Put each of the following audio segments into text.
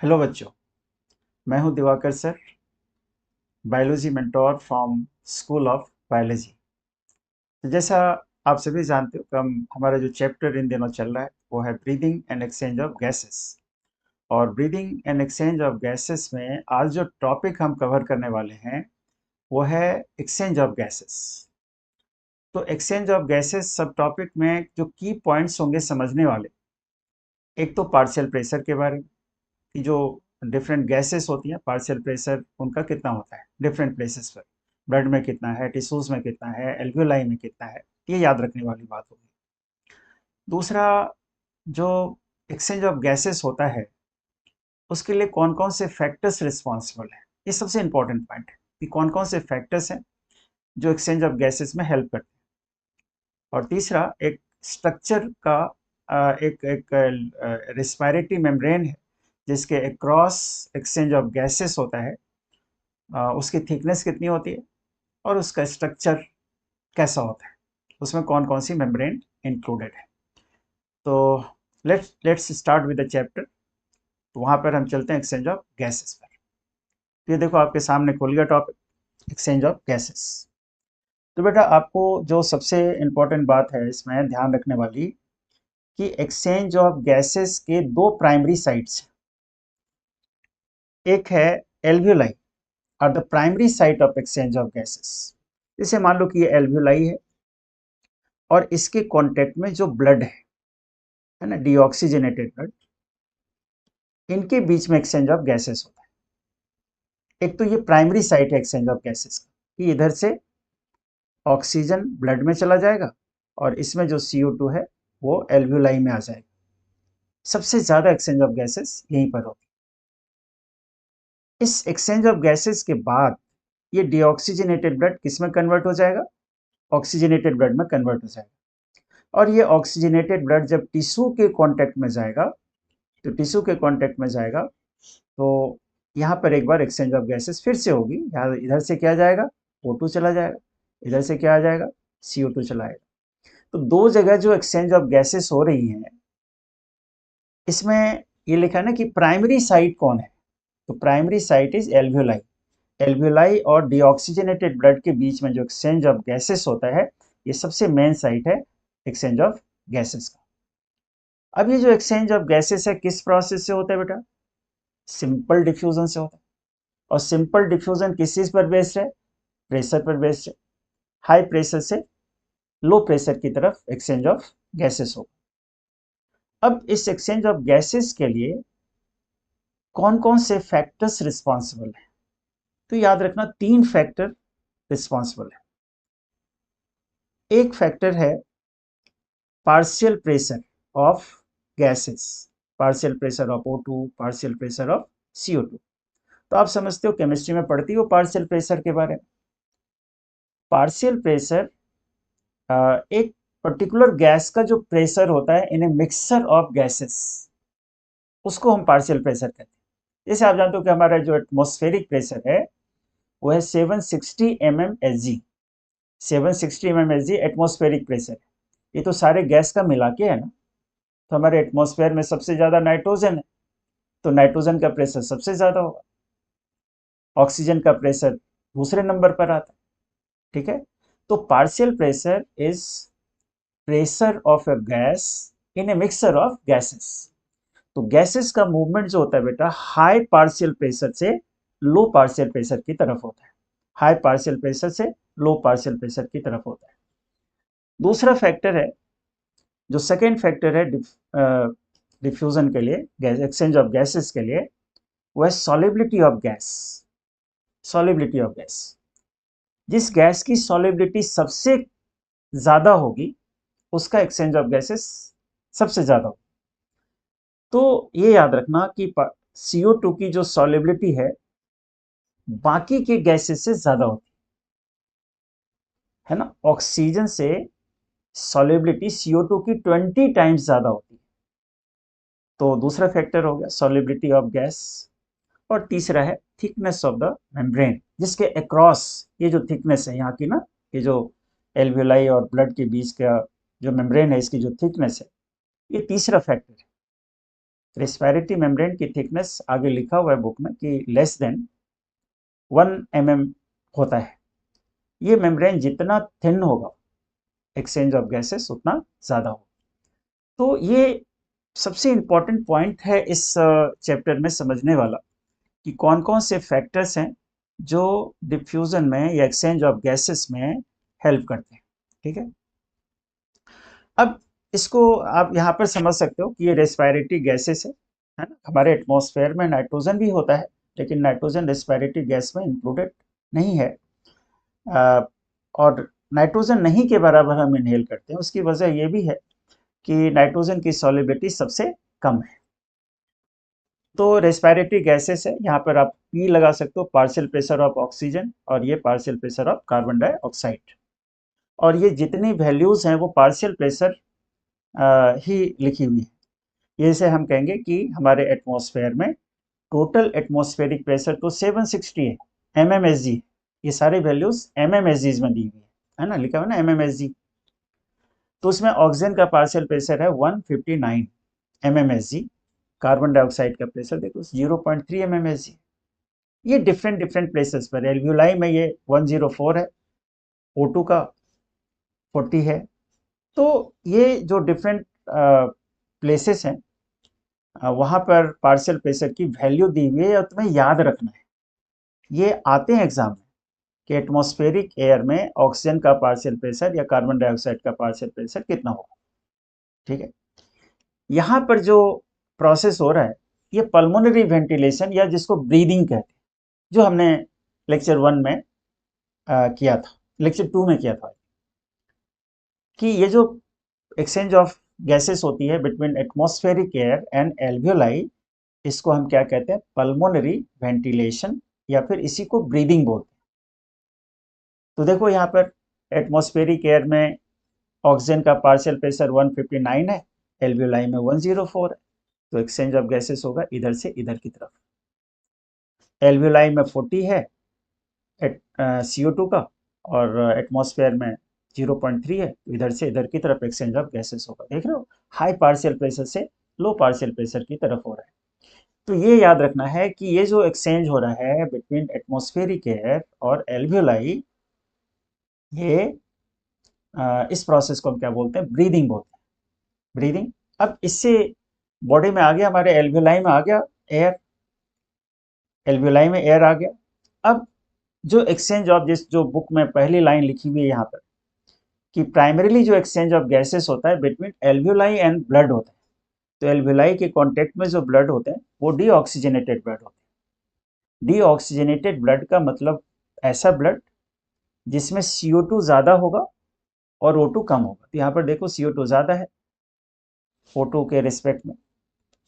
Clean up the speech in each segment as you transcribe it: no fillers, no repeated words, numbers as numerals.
Hello बच्चों। मैं हूं Diwakar sir, biology mentor from school of biology. तो जैसा आप सभी जानते हो कि हमारा जो चैप्टर इन दिनों चल रहा है वो है breathing and exchange of gases. और breathing and exchange of gases में आज जो टॉपिक हम कवर करने वाले हैं वो है एक्सचेंज ऑफ गैसेस। तो एक्सचेंज ऑफ गैसेस सब टॉपिक में जो की पॉइंट्स होंगे समझने वाले, एक तो पार्शियल प्रेशर के बारे में कि जो डिफरेंट गैसेस होती हैं, पार्शियल प्रेशर उनका कितना होता है डिफरेंट प्लेसेस पर, ब्लड में कितना है, टिश्यूज में कितना है, एल्वियोलाई में कितना है, ये याद रखने वाली बात होगी। दूसरा, जो एक्सचेंज ऑफ गैसेस होता है उसके लिए कौन कौन से फैक्टर्स रिस्पॉन्सिबल है, ये सबसे इंपॉर्टेंट पॉइंट है कि कौन कौन से फैक्टर्स हैं जो एक्सचेंज ऑफ गैसेस में हेल्प करते हैं। और तीसरा, एक स्ट्रक्चर का एक एक रिस्पायरेटरी मेम्ब्रेन है जिसके अक्रॉस एक्सचेंज ऑफ गैसेस होता है। उसकी थिकनेस कितनी होती है और उसका स्ट्रक्चर कैसा होता है, उसमें कौन कौन सी मेम्ब्रेन इंक्लूडेड है। तो let's start with the chapter. तो वहाँ पर हम चलते हैं एक्सचेंज ऑफ गैसेस पर। तो ये देखो आपके सामने खुल गया टॉपिक एक्सचेंज ऑफ गैसेस। तो बेटा आपको जो सबसे इम्पोर्टेंट बात है इसमें ध्यान रखने वाली कि एक्सचेंज ऑफ गैसेस के दो प्राइमरी साइट्स, एक है एल्वियोलाई और the primary site of exchange of gases. जैसे मान लो कि ये एल्वियोलाई है और इसके कांटेक्ट में जो ब्लड है ना, डीऑक्सीजनेटेड ब्लड, इनके बीच में एक्सचेंज ऑफ गैसेस होता है। एक तो ये प्राइमरी साइट है एक्सचेंज ऑफ गैसेस का कि इधर से ऑक्सीजन ब्लड में चला जाएगा और इसमें जो CO2 है वो एल्वियोलाई में आ जाएगा। सबसे ज्यादा एक्सचेंज ऑफ गैसेस यहीं पर होती है। इस एक्सचेंज ऑफ गैसेस के बाद ये डीऑक्सीजनेटेड ब्लड किस में कन्वर्ट हो जाएगा, ऑक्सीजनेटेड ब्लड में कन्वर्ट हो जाएगा। और ये ऑक्सीजनेटेड ब्लड जब टिश्यू के कांटेक्ट में जाएगा, तो टिश्यू के कांटेक्ट में जाएगा तो यहाँ पर एक बार एक्सचेंज ऑफ गैसेस फिर से होगी। यहाँ इधर से क्या जाएगा, O2 चला जाएगा, इधर से क्या आ जाएगा, CO2 चला आएगा। तो दो जगह जो एक्सचेंज ऑफ गैसेस हो रही हैं, इसमें ये लिखा है ना कि प्राइमरी साइट कौन है, तो primary site is alveoli. Alveoli और डीऑक्सीजनेटेड ब्लड के बीच में जो एक्सचेंज ऑफ गैसेस होता है, ये सबसे मेन साइट है एक्सचेंज ऑफ गैसेस का। अब ये जो एक्सचेंज ऑफ गैसेस है किस प्रोसेस से होता है बेटा, सिंपल डिफ्यूजन से होता है। और सिंपल डिफ्यूजन किस चीज पर बेस्ड है, प्रेशर पर बेस्ड है। हाई प्रेशर से लो प्रेशर की तरफ एक्सचेंज ऑफ गैसेस हो। अब इस एक्सचेंज ऑफ गैसेस के लिए कौन कौन से फैक्टर्स रिस्पॉन्सिबल है, तो याद रखना तीन फैक्टर रिस्पॉन्सिबल है। एक फैक्टर है partial pressure of gases, partial pressure of O2, partial pressure of CO2। तो आप समझते हो, केमिस्ट्री में पढ़ती हो पार्शियल प्रेशर के बारे में। पार्शियल प्रेशर एक पर्टिकुलर गैस का जो प्रेशर होता है इन ए मिक्सचर ऑफ गैसेस, उसको हम पार्शियल प्रेशर कहते हैं। जैसे आप जानते हो कि हमारा जो एटमॉस्फेरिक प्रेशर है वो है 760 mmHg। 760 mmHg एटमॉस्फेरिक प्रेशर है। ये तो सारे गैस का मिला के है ना। तो हमारे एटमॉस्फेयर में सबसे ज्यादा नाइट्रोजन है, तो नाइट्रोजन का प्रेशर सबसे ज्यादा होगा। ऑक्सीजन का प्रेशर दूसरे नंबर पर आता है। ठीक है। तो partial pressure is pressure of a gas in a mixture of gases. तो गैसेस का मूवमेंट जो होता है बेटा, हाई पार्शियल प्रेशर से लो पार्शियल प्रेशर की तरफ होता है। हाई पार्शियल प्रेशर से लो पार्शियल प्रेशर की तरफ होता है। दूसरा फैक्टर है, जो सेकेंड फैक्टर है डिफ्यूजन के लिए, गैस एक्सचेंज ऑफ गैसेस के लिए, वो है solubility of gas. Solubility of gas, जिस गैस की सॉलिबिलिटी सबसे ज्यादा होगी उसका एक्सचेंज ऑफ गैसेस सबसे ज्यादा होगा। तो ये याद रखना कि CO2 की जो सॉलिबिलिटी है बाकी के गैसेस से ज्यादा होती है ना। ऑक्सीजन से सॉलिबिलिटी CO2 की 20 टाइम्स ज्यादा होती है। तो दूसरा फैक्टर हो गया सॉलिबिलिटी ऑफ गैस। और तीसरा है थिकनेस ऑफ द मेम्ब्रेन, जिसके अक्रॉस ये जो थिकनेस है यहाँ की ना, ये जो एल्वियोलाई और ब्लड के बीच का जो मेम्ब्रेन है इसकी जो थिकनेस है, ये तीसरा फैक्टर है। रेस्पिरेटरी मेम्ब्रेन की थिकनेस आगे लिखा हुआ है बुक में कि लेस देन 1 mm होता है। ये मेम्ब्रेन जितना थिन होगा एक्सचेंज ऑफ गैसेस उतना ज़्यादा होगा। तो ये सबसे इम्पॉर्टेंट पॉइंट है इस चैप्टर में समझने वाला कि कौन कौन से फैक्टर्स हैं जो डिफ्यूज़न में या एक्सचेंज ऑफ गैसेस में हेल्प करते हैं। ठीक है, अब इसको आप यहाँ पर समझ सकते हो कि ये रेस्पिरेटरी गैसेस है ना। हमारे एटमॉस्फेयर में नाइट्रोजन भी होता है, लेकिन नाइट्रोजन रेस्पिरेटरी गैस में इंक्लूडेड नहीं है। और नाइट्रोजन नहीं के बराबर हम इनहेल करते हैं। उसकी वजह ये भी है कि नाइट्रोजन की सॉल्युबिलिटी सबसे कम है। तो रेस्पिरेटरी गैसेस है, यहाँ पर आप पी लगा सकते हो, पार्शियल प्रेशर ऑफ ऑक्सीजन, और ये partial pressure of carbon dioxide. और ये जितनी वैल्यूज हैं वो पार्शियल प्रेशर ही लिखी हुई है। ये से हम कहेंगे कि हमारे एटमॉस्फेयर में टोटल एटमॉस्फेरिक प्रेशर तो 760 है, mmSg। ये सारी वैल्यूज mmSg में दी हुई है ना, लिखा हुआ ना mmSg। तो उसमें ऑक्सीजन का पार्शियल प्रेशर है 159 mmSg। कार्बन डाइऑक्साइड का प्रेशर देखो 0.3 mmSg। ये डिफरेंट डिफरेंट प्लेसेस पर, एल्वियोलाई में ये 104 है, O2 का 40 है। तो ये जो डिफरेंट प्लेसेस हैं वहाँ पर पार्शियल प्रेशर की वैल्यू दी हुई है और तुम्हें याद रखना है। ये आते हैं एग्जाम में कि एटमॉस्फेरिक एयर में ऑक्सीजन का पार्शियल प्रेशर या कार्बन डाइऑक्साइड का पार्शियल प्रेशर कितना होगा। ठीक है, यहाँ पर जो प्रोसेस हो रहा है ये पल्मोनरी वेंटिलेशन या जिसको ब्रीदिंग कहते हैं, जो हमने लेक्चर 1 में किया था, लेक्चर 2 में किया था, कि ये जो एक्सचेंज ऑफ गैसेस होती है between atmospheric air and alveoli, इसको हम क्या कहते हैं, पल्मोनरी वेंटिलेशन, या फिर इसी को ब्रीदिंग बोलते हैं। तो देखो यहाँ पर एटमॉस्फेरिक एयर में ऑक्सीजन का पार्शियल प्रेशर 159 है, एल्वियोलाई में 104 है। तो एक्सचेंज ऑफ गैसेस होगा इधर से इधर की तरफ। एल्वियोलाई में 40 है CO2 का, और एटमॉस्फेयर में 0.3 है, तो इधर से इधर की तरफ एक्सचेंज ऑफ गैसेस होगा। देख रहे हो, हाई पार्शियल प्रेशर से लो पार्शियल प्रेशर की तरफ हो रहा है। तो ये याद रखना है कि ये जो एक्सचेंज हो रहा है बिटवीन एटमॉस्फेरिक एयर और एल्वियोलाई, ये इस प्रोसेस को हम क्या बोलते हैं, ब्रीदिंग बोलते हैं, ब्रीदिंग। अब इससे बॉडी में आ गया, हमारे एल्वियोलाई में आ गया एयर, एल्वियोलाई में एयर आ गया। अब जो एक्सचेंज ऑफ, जिस जो बुक में पहली लाइन लिखी हुई है यहाँ पर कि प्राइमरीली जो एक्सचेंज ऑफ गैसेस होता है बिटवीन एल्वियोलाई एंड ब्लड होता है। तो एल्वियोलाई के कांटेक्ट में जो ब्लड होते हैं वो डीऑक्सीजनेटेड ब्लड होते हैं। डीऑक्सीजनेटेड ब्लड का मतलब ऐसा ब्लड जिसमें CO2 ज़्यादा होगा और O2 कम होगा। तो यहाँ पर देखो CO2 ज़्यादा है O2 के रिस्पेक्ट में,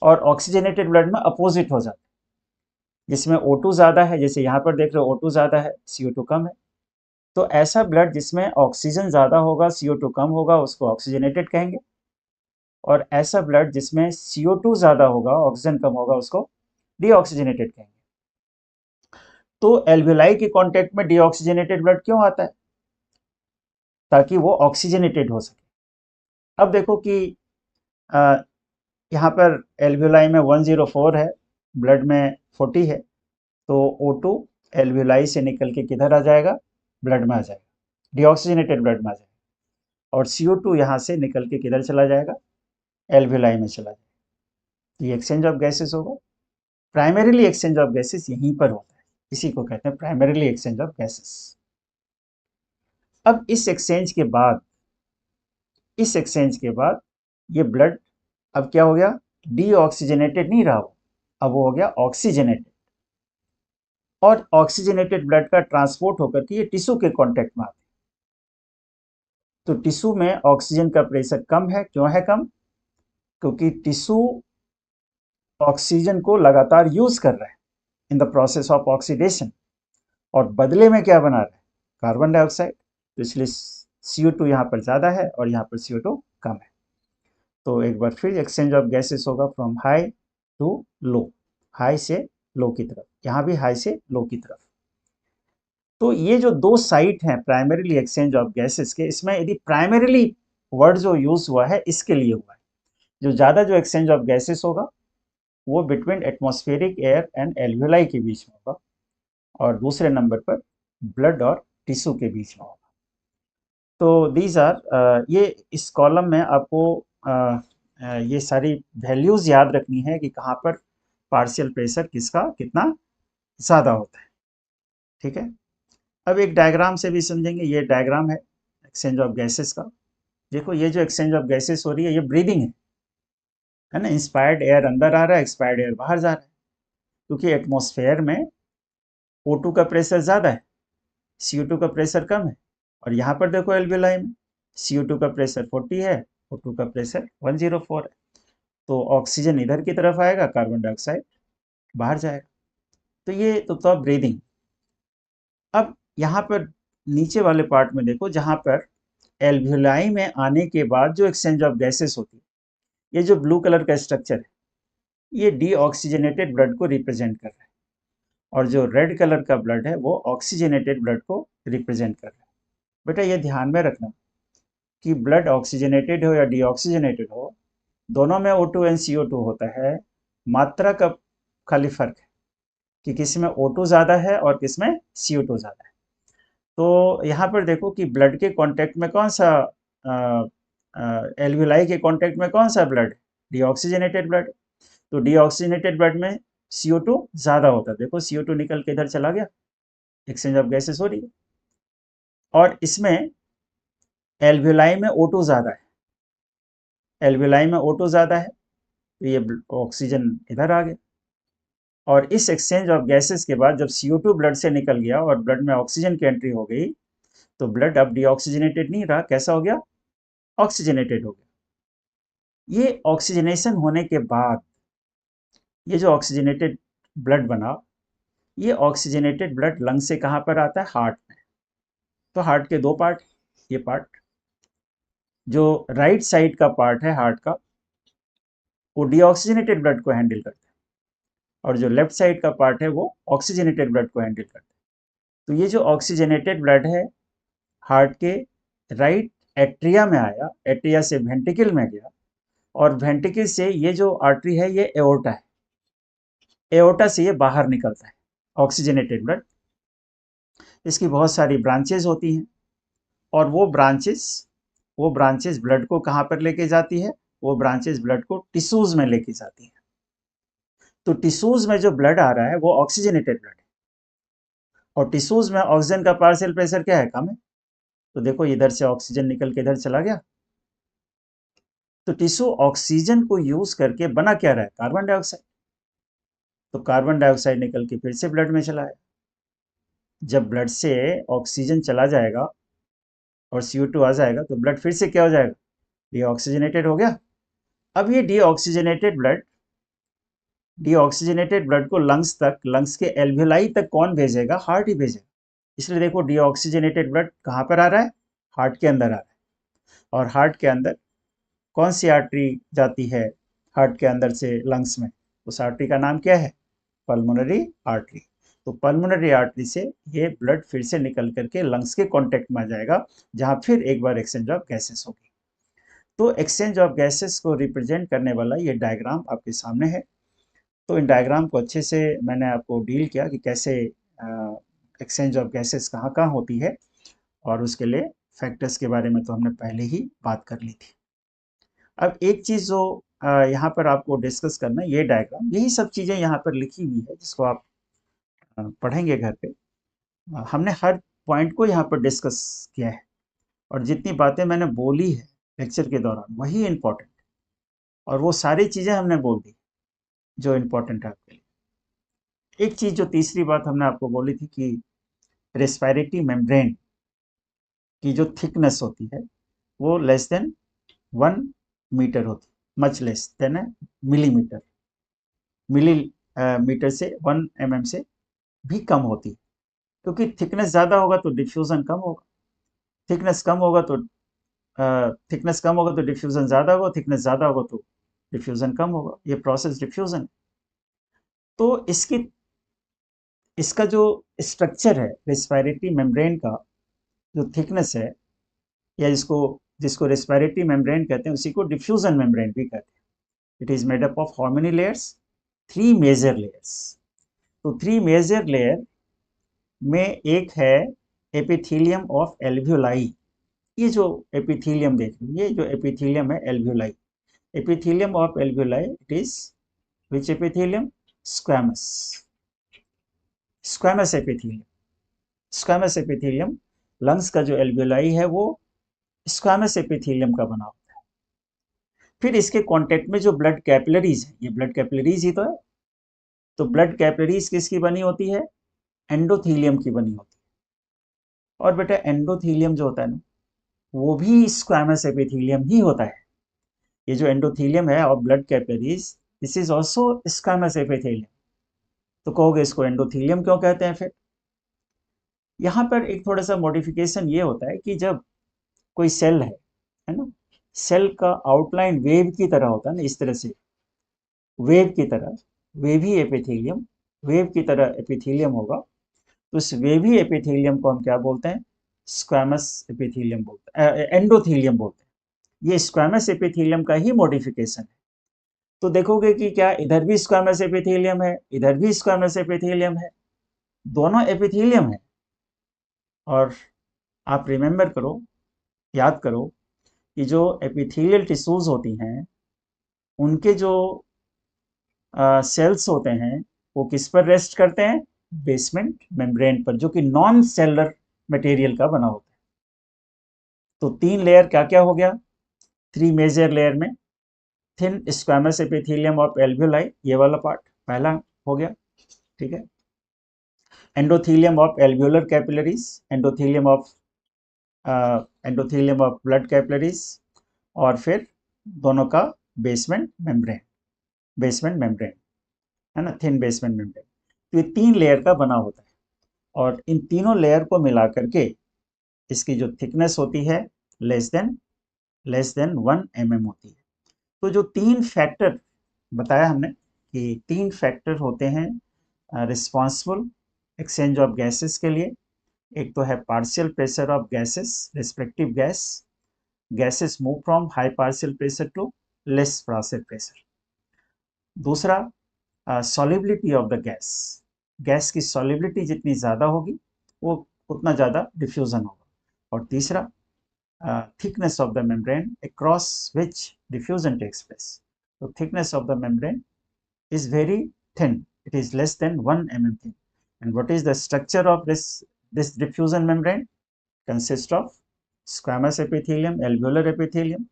और ऑक्सीजनेटेड ब्लड में अपोजिट हो जाता है, जिसमें O2 ज़्यादा है, जैसे यहाँ पर देख रहे हो O2 ज़्यादा है, CO2 कम है। तो ऐसा ब्लड जिसमें ऑक्सीजन ज़्यादा होगा CO2 कम होगा उसको ऑक्सीजनेटेड कहेंगे, और ऐसा ब्लड जिसमें CO2 ज़्यादा होगा ऑक्सीजन कम होगा उसको डीऑक्सीजनेटेड कहेंगे। तो एल्वियोलाई के कांटेक्ट में डीऑक्सीजनेटेड ब्लड क्यों आता है, ताकि वो ऑक्सीजनेटेड हो सके। अब देखो कि यहाँ पर एल्वियोलाई में 104 है, ब्लड में 40 है, तो O2 एल्वियोलाई से निकल के किधर आ जाएगा, ब्लड में आ जाएगा, डीऑक्सीजनेटेड ब्लड में आ जाएगा, और CO2 यहाँ से निकल के किधर चला जाएगा, एल्वियोलाई में चला जाएगा। तो ये एक्सचेंज ऑफ गैसेस होगा। प्राइमरीली एक्सचेंज ऑफ गैसेस यहीं पर होता है, इसी को कहते हैं प्राइमरीली एक्सचेंज ऑफ गैसेस। अब इस एक्सचेंज के बाद, इस एक्सचेंज के बाद ये ब्लड अब क्या हो गया, डीऑक्सीजनेटेड नहीं रहा वो, अब वो हो गया ऑक्सीजनेटेड, और ऑक्सीजनेटेड ब्लड का ट्रांसपोर्ट होकर के ये टिश्यू के कांटेक्ट में आते हैं। तो टिश्यू में ऑक्सीजन का प्रेशर कम है, क्यों है कम, क्योंकि टिश्यू ऑक्सीजन को लगातार यूज कर रहा है in the process of oxidation, और बदले में क्या बना रहा है, कार्बन डाइऑक्साइड। तो इसलिए CO2 यहाँ पर ज़्यादा है और यहाँ पर CO2 कम है। तो एक बार फिर एक्सचेंज ऑफ गैसेस होगा from high to low, high से लो की तरफ, यहाँ भी हाई से लो की तरफ। तो ये जो दो साइट हैं प्राइमरीली एक्सचेंज ऑफ गैसेस के, इसमें यदि प्राइमरीली वर्ड जो यूज हुआ है इसके लिए हुआ है, जो ज़्यादा जो एक्सचेंज ऑफ गैसेस होगा वो between atmospheric air and alveoli के बीच में होगा, और दूसरे नंबर पर ब्लड और टिश्यू के बीच में होगा। तो दीज आर ये इस कॉलम में आपको ये सारी वैल्यूज़ याद रखनी है कि कहाँ पर पार्शियल प्रेशर किसका कितना ज़्यादा होता है। ठीक है, अब एक डायग्राम से भी समझेंगे। ये डायग्राम है एक्सचेंज ऑफ गैसेस का। देखो ये जो एक्सचेंज ऑफ गैसेस हो रही है ये ब्रीदिंग है ना। इंस्पायर्ड एयर अंदर आ रहा है, एक्सपायर्ड एयर बाहर जा रहा है, क्योंकि एटमॉस्फेयर में O2 का प्रेशर ज़्यादा है, CO2 का प्रेशर कम है। और यहाँ पर देखो एल्वियोलाई में CO2 का प्रेशर 40 है, O2 का प्रेशर 104 है। तो ऑक्सीजन इधर की तरफ आएगा, कार्बन डाइऑक्साइड बाहर जाएगा। तो ये तो था ब्रीदिंग। अब यहाँ पर नीचे वाले पार्ट में देखो, जहाँ पर एल्वियोलाई में आने के बाद जो एक्सचेंज ऑफ गैसेस होती है, ये जो ब्लू कलर का स्ट्रक्चर है ये डीऑक्सीजनेटेड ब्लड को रिप्रेजेंट कर रहा है, और जो रेड कलर का ब्लड है वो ऑक्सीजनेटेड ब्लड को रिप्रेजेंट कर रहा है। बेटा ये ध्यान में रखना कि ब्लड ऑक्सीजनेटेड हो या डीऑक्सीजनेटेड हो, दोनों में O2 एंड CO2 होता है। मात्रा का खाली फर्क है कि किस में O2 ज़्यादा है और किस में CO2 ज़्यादा है। तो यहाँ पर देखो कि ब्लड के कांटेक्ट में कौन सा एल्वियोलाई के कांटेक्ट में कौन सा ब्लड, डीऑक्सीजनेटेड ब्लड। तो डीऑक्सीजनेटेड ब्लड में CO2 ज़्यादा होता है। देखो CO2 निकल के इधर चला गया, एक्सचेंज ऑफ गैसेस हो रही है। और इसमें एल्वियोलाई में O2 ज़्यादा है, एल्वियोलाई में O2 ज़्यादा है, तो ये ऑक्सीजन इधर आ गया। और इस एक्सचेंज ऑफ गैसेस के बाद जब CO2 ब्लड से निकल गया और ब्लड में ऑक्सीजन की एंट्री हो गई, तो ब्लड अब डीऑक्सीजनेटेड नहीं रहा, कैसा हो गया, ऑक्सीजनेटेड हो गया। ये ऑक्सीजनेशन होने के बाद ये जो ऑक्सीजनेटेड ब्लड बना, ये ऑक्सीजनेटेड ब्लड लंग से कहाँ पर आता है, हार्ट में। तो हार्ट के दो पार्ट, ये पार्ट जो राइट साइड का पार्ट है हार्ट का, वो डीऑक्सीजनेटेड ब्लड को हैंडल करता है, और जो लेफ्ट साइड का पार्ट है वो ऑक्सीजनेटेड ब्लड को हैंडल करता है। तो ये जो ऑक्सीजनेटेड ब्लड है हार्ट के राइट एट्रिया में आया, एट्रिया से वेंट्रिकल में गया, और वेंट्रिकल से ये जो आर्टरी है ये एओर्टा है, एओर्टा से ये बाहर निकलता है ऑक्सीजनेटेड ब्लड। इसकी बहुत सारी ब्रांचेज होती हैं, और वो ब्रांचेज ब्लड को कहाँ पर लेके जाती है, वो ब्रांचेज ब्लड को टिश्यूज में लेके जाती है। तो टिश्यूज में जो ब्लड आ रहा है वो ऑक्सीजनेटेड ब्लड है, और टिश्यूज में ऑक्सीजन का पार्शियल प्रेशर क्या है, कम है। तो देखो इधर से ऑक्सीजन निकल के इधर चला गया, तो टिश्यू ऑक्सीजन को यूज करके बना क्या रहा है, कार्बन डाइऑक्साइड। तो कार्बन डाइऑक्साइड निकल के फिर से ब्लड में चला है। जब ब्लड से ऑक्सीजन चला जाएगा और CO2 आ जाएगा, तो ब्लड फिर से क्या हो जाएगा, डीऑक्सीजनेटेड हो गया। अब ये डीऑक्सीजनेटेड ब्लड को लंग्स के एल्वियोलाई तक कौन भेजेगा, हार्ट ही भेजेगा। इसलिए देखो डीऑक्सीजनेटेड ब्लड कहाँ पर आ रहा है, हार्ट के अंदर आ रहा है। और हार्ट के अंदर कौन सी आर्टरी जाती है हार्ट के अंदर से लंग्स में, उस आर्टरी का नाम क्या है, पल्मोनरी आर्टरी। तो पल्मोनरी आर्टरी से ये ब्लड फिर से निकल करके लंग्स के कांटेक्ट में आ जाएगा, जहां फिर एक बार एक्सचेंज ऑफ गैसेस होगी। तो एक्सचेंज ऑफ गैसेस को रिप्रेजेंट करने वाला ये डायग्राम आपके सामने है। तो इन डायग्राम को अच्छे से मैंने आपको डील किया कि कैसे एक्सचेंज ऑफ गैसेस कहाँ कहाँ होती है, और उसके लिए फैक्टर्स के बारे में तो हमने पहले ही बात कर ली थी। अब एक चीज़ जो यहाँ पर आपको डिस्कस करना है, ये डायग्राम, यही सब चीज़ें यहाँ पर लिखी हुई है जिसको आप पढ़ेंगे घर पे। हमने हर पॉइंट को यहाँ पर डिस्कस किया है, और जितनी बातें मैंने बोली है लेक्चर के दौरान वही इम्पोर्टेंट, और वो सारी चीज़ें हमने बोल दी जो इम्पोर्टेंट है आपके लिए। एक चीज़ जो तीसरी बात हमने आपको बोली थी कि रेस्पिरेटरी मेम्ब्रेन की जो थिकनेस होती है वो लेस देन 1 मीटर होती, much less than millimetre, metre से 1 mm से भी कम होती है, क्योंकि थिकनेस ज़्यादा होगा तो डिफ्यूज़न कम होगा, थिकनेस कम होगा तो डिफ्यूज़न ज़्यादा होगा, थिकनेस ज़्यादा होगा तो डिफ्यूज़न कम होगा। ये प्रोसेस डिफ्यूज़न। तो इसका जो स्ट्रक्चर है रेस्पिरेटरी मेम्ब्रेन का, जो थिकनेस है, या जिसको रेस्पिरेटरी मेम्ब्रेन कहते हैं, उसी को डिफ्यूज़न मेम्ब्रेन भी कहते हैं। It is made up of how many layers, 3 major layers. तो 3 मेजर लेयर में एक है एपिथेलियम ऑफ एल्वियोलाई। ये जो एपिथेलियम देख रहे हैं, ये जो एपिथेलियम है alveoli, epithelium of alveoli, it is which epithelium? Squamous, squamous epithelium. Squamous epithelium, lungs का जो एल्वियोलाई है वो स्क्वैमस एपिथेलियम का बना होता है। फिर इसके कांटेक्ट में जो ब्लड कैपिलरीज है, ये ब्लड कैपिलरीज ही तो है। तो ब्लड कैपिलरीज किसकी बनी होती है? एंडोथेलियम की बनी होती है। और बेटा एंडोथेलियम जो होता है ना, वो भी स्क्वैमस एपिथेलियम ही होता है। ये जो एंडोथेलियम है और blood capillaries, this is also squamous epithelium. तो कहोगे इसको एंडोथेलियम क्यों कहते हैं? फिर यहाँ पर एक थोड़ा सा मॉडिफिकेशन ये होता है कि जब कोई सेल है ना, सेल का आउटलाइन वेव की तरह होता है ना, इस तरह से वेव की तरह, वेवी एपिथेलियम, वेव की तरह एपिथेलियम होगा। तो इस वेवी एपिथेलियम को हम क्या बोलते हैं? स्क्वैमस एपिथेलियम बोलते हैं, एंडोथेलियम बोलते हैं। ये स्क्वैमस एपिथेलियम का ही मॉडिफिकेशन है। तो देखोगे कि क्या इधर भी स्क्वैमस एपिथेलियम है, इधर भी स्क्वैमस एपिथेलियम है, दोनों एपिथेलियम है। और आप रिमेंबर करो, याद करो कि जो एपिथेलियल टिश्यूज होती हैं, उनके जो सेल्स होते हैं, वो किस पर रेस्ट करते हैं? बेसमेंट मेम्ब्रेन पर, जो कि नॉन सेलुलर मटेरियल का बना होता है। तो 3 लेयर क्या क्या हो गया? 3 मेजर लेयर में thin squamous epithelium of alveoli, ये वाला पार्ट पहला हो गया, ठीक है। Endothelium of alveolar capillaries, endothelium of blood capillaries, और फिर दोनों का बेसमेंट मेम्ब्रेन, बेसमेंट मेम्ब्रेन, है ना, थिन बेसमेंट मेम्ब्रेन। तो ये 3 लेयर का बना होता है। और इन तीनों लेयर को मिला करके इसकी जो थिकनेस होती है लेस देन 1 mm होती है। तो जो 3 फैक्टर बताया हमने कि 3 फैक्टर होते हैं रिस्पॉन्सिबल एक्सचेंज ऑफ गैसेस के लिए। एक तो है partial pressure of gases, respective gases move from high partial pressure to less partial pressure. दूसरा solubility of the gas, gas की सॉल्युबिलिटी जितनी ज़्यादा होगी वो उतना ज़्यादा डिफ्यूज़न होगा। और तीसरा thickness of the membrane across which diffusion takes place. तो thickness of the membrane is very thin, it is less than 1 mm thin. And what is the structure of this diffusion membrane? Consists of squamous epithelium, alveolar epithelium,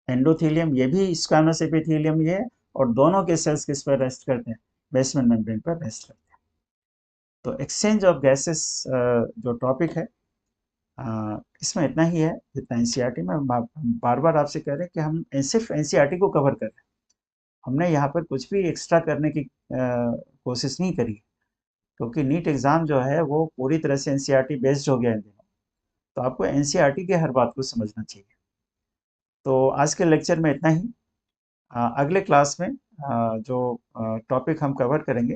endothelium, ये भी squamous epithelium ही है। और दोनों के sales किस पर rest करते हैं? बेसमेंट मेम्ब्रेन पर रेस्ट करते हैं। तो एक्सचेंज ऑफ गैसेस जो टॉपिक है, इसमें इतना ही है जितना एनसीईआरटी में। बार बार आपसे कह रहे हैं कि हम सिर्फ एनसीईआरटी को कवर कर रहे हैं, हमने यहाँ पर कुछ भी एक्स्ट्रा करने की कोशिश नहीं करी, क्योंकि नीट एग्ज़ाम जो है वो पूरी तरह से एनसीईआरटी बेस्ड हो गया इन दिनों। तो आपको एनसीईआरटी के हर बात को समझना चाहिए। तो आज के लेक्चर में इतना ही। अगले क्लास में जो टॉपिक हम कवर करेंगे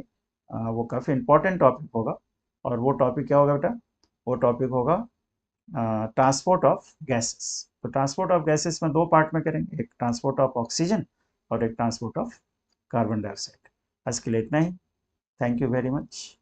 वो काफ़ी इम्पोर्टेंट टॉपिक होगा। और वो टॉपिक क्या होगा बेटा? वो टॉपिक होगा ट्रांसपोर्ट ऑफ गैसेस। तो ट्रांसपोर्ट ऑफ गैसेस में 2 पार्ट में करेंगे, एक ट्रांसपोर्ट ऑफ ऑक्सीजन और एक ट्रांसपोर्ट ऑफ कार्बन डाइऑक्साइड। आज के लिए इतना ही। Thank you very much.